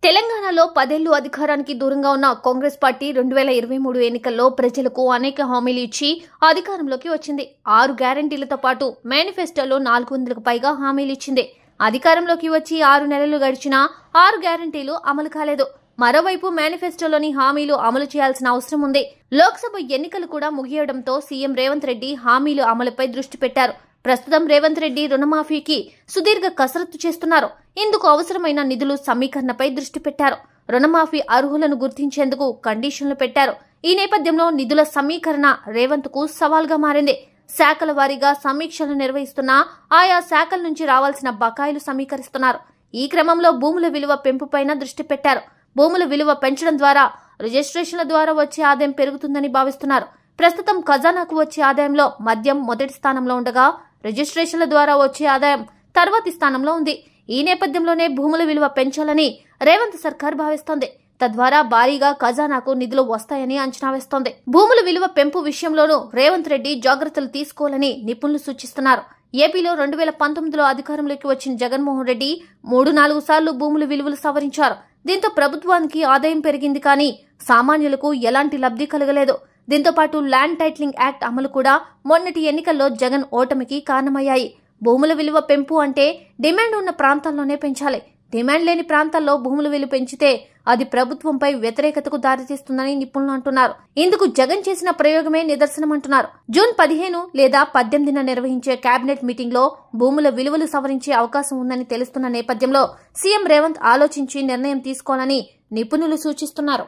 తెలంగాణలో 10 ఏళ్లు అధికారానికి దూరంగా ఉన్న కాంగ్రెస్ పార్టీ 2023 ఎన్నికల్లో ప్రజలకు అనేక హామీలు ఇచ్చి అధికారంలోకి వచ్చింది. 6 గ్యారెంటీలతో పాటు మేనిఫెస్టోలో 400కు పైగా హామీలు ఇచ్చింది. అధికారంలోకి వచ్చి 6 నెలలు గడిచినా 6 గ్యారెంటీలు అమలు కాలేదు. మరోవైపు మేనిఫెస్టోలోని హామీలు అమలు చేయాల్సిన అవసరం ఉంది. లోక్సభ ఎన్నికలు కూడా ముగియడంతో సీఎం రేవంత్ రెడ్డి హామీలు అమలుపై దృష్టి పెట్టారు. ప్రస్తుతం రేవంత్ రెడ్డి రుణమాఫీకి సుదీర్ఘ కసరత్తు చేస్తున్నారు. ఇందుకు అవసరమైన నిధులు సమీకరణపై దృష్టి పెట్టారు. రుణమాఫీ అర్హులను గుర్తించేందుకు కండిషన్లు పెట్టారు. ఈ నేపథ్యంలో నిధుల సమీకరణ రేవంత్ కు సవాల్గా మారింది. శాఖల వారీగా సమీక్షలు నిర్వహిస్తున్నా ఆయా శాఖల నుంచి రావాల్సిన బకాయిలు సమీకరిస్తున్నారు. ఈ క్రమంలో భూముల విలువ పెంపుపైన దృష్టి పెట్టారు. భూముల విలువ పెంచడం ద్వారా రిజిస్ట్రేషన్ల ద్వారా వచ్చే ఆదాయం పెరుగుతుందని భావిస్తున్నారు. ప్రస్తుతం ఖజానాకు వచ్చే ఆదాయంలో మద్యం మొదటి స్థానంలో ఉండగా రిజిస్ట్రేషన్ల ద్వారా వచ్చే ఆదాయం తర్వాతి స్థానంలో ఉంది. ఈ నేపథ్యంలోనే భూముల విలువ పెంచాలని రేవంత్ సర్కార్ భావిస్తోంది. తద్వారా భారీగా ఖజానాకు నిధులు వస్తాయని అంచనా వేస్తోంది. భూముల విలువ పెంపు విషయంలోనూ రేవంత్ రెడ్డి జాగ్రత్తలు తీసుకోవాలని నిపుణులు సూచిస్తున్నారు. ఏపీలో 2019లో అధికారంలోకి వచ్చిన జగన్మోహన్ రెడ్డి 3-4 సార్లు భూముల విలువలు సవరించారు. దీంతో ప్రభుత్వానికి ఆదాయం పెరిగింది, కానీ సామాన్యులకు ఎలాంటి లబ్ధి కలగలేదు. దీంతో పాటు ల్యాండ్ టైటిలింగ్ యాక్ట్ అమలు కూడా మొన్నటి ఎన్నికల్లో జగన్ ఓటమికి కారణమయ్యాయి. భూముల విలువ పెంపు అంటే డిమాండ్ ఉన్న ప్రాంతాల్లోనే పెంచాలి. డిమాండ్ లేని ప్రాంతాల్లో భూముల విలువ పెంచితే అది ప్రభుత్వంపై వ్యతిరేకతకు దారితీస్తుందని నిపుణులు అంటున్నారు. ఇందుకు జగన్ చేసిన ప్రయోగమే నిదర్శనమంటున్నారు. జూన్ 15 లేదా 18న నిర్వహించే కేబినెట్ మీటింగ్ లో భూముల విలువలు సవరించే అవకాశం ఉందని తెలుస్తున్న నేపథ్యంలో సీఎం రేవంత్ ఆలోచించి నిర్ణయం తీసుకోవాలని నిపుణులు సూచిస్తున్నారు.